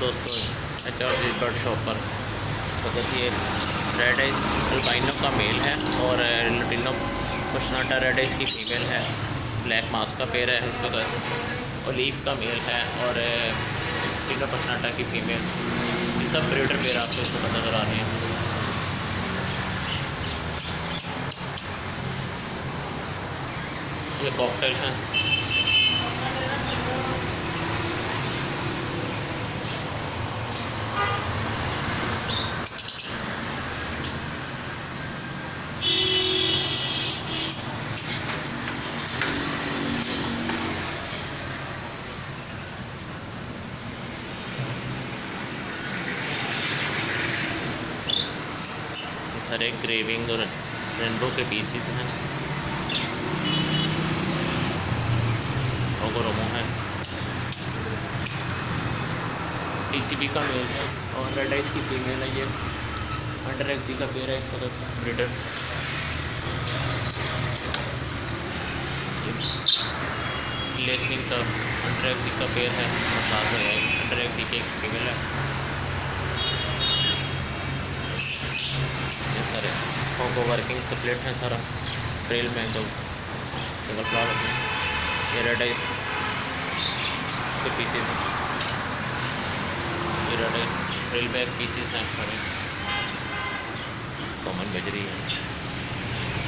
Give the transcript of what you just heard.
दोस्तों, HRG bird shop पर इस वक्त ये रेड आइस अल्बाइनो का मेल है और लुटिनो पर्सनाटा रेड आइस की फ़ीमेल है। ब्लैक मास्क का पेयर है इस वक्त। ओलीव का मेल है और लुटिनो पर्सनाटा की फ़ीमेल। ये सब ब्रीडर पेयर आपको इस वक्त नज़र आ रहे हैं। ये कॉकटेल है। सारे ग्रेविंग और रेनबो के पीसीज हैं। ओगोरोमो है। TCB का मेल है और रेड आइस की फीमेल है। ये अंडर एक्सी का पेयर है इस वक्त ब्रीडर। लेसनिंग का अंडर एक्सी का पेयर है और साथ में अंडर एक्सी की एक फीमेल है। ये सारे होंगो वर्किंग स्प्लिट हैं सारा ट्रेल में जो सिंगल फ्लावर में। ये रेड आइस के पीसेज हैं। ये red ice trail back pieces हैं सारे कॉमन बजरी है।